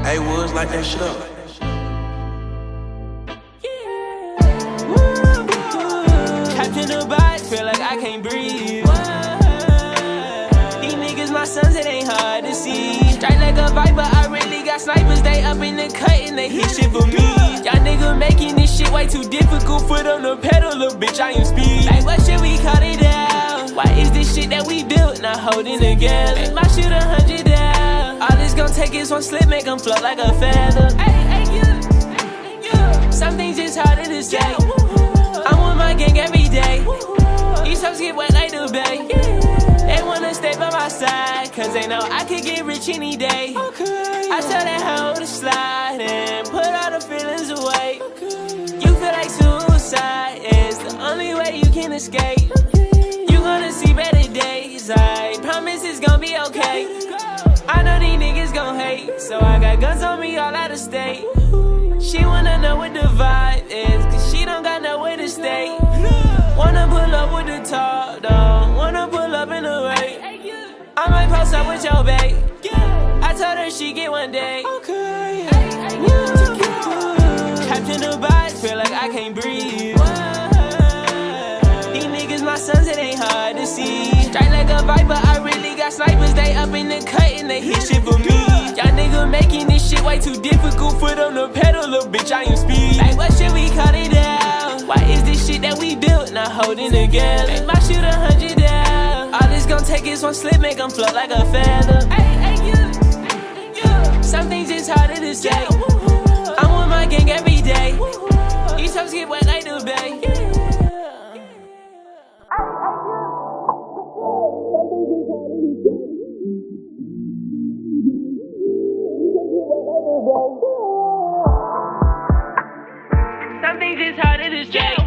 Hey, Woods, like that shit up. Captain the box, feel like I can't breathe. These niggas my sons, it ain't hard to see. Strike like a viper, I really got snipers. They up in the cut and they hit shit for me. Y'all niggas making this shit way too difficult. Foot on the pedal, little bitch, I am speed. Like what should we cut it down? Why is this shit that we built not holding together? Make my shit 100 down. All this gon' take is one slip, make them float like a feather. Some things just harder to say. I'm with my gang every day. These hoes get wet like the bay. They wanna stay by my side, cause they know I could get rich any day. I tell that hoe to slide and put all the feelings away. You feel like suicide is the only way you can escape. You gonna see better days, I promise it's gonna be okay. I know these niggas gon' hate, so I got guns on me all out of state. She wanna know what the vibe is, cause she don't got nowhere to stay. Wanna pull up with the top, though. Wanna pull up in the rain. I might post up with your babe. I told her she get one day. Captain the box, feel like I can't breathe. These niggas my sons, it ain't hard to see. Strike like a viper, I really got snipers. They up in the cut and they hit shit for me. Y'all niggas making this shit way too difficult. Foot on the pedal, little bitch, I am speed. Like what should we cut it down? Why is this shit that we built not holding together? Make my shit 100 down. All this gon' take is one slip, make them float like a feather. Some things just harder to say. I'm with my gang every day. These hoes get wet like the bay. Some things just harder to say.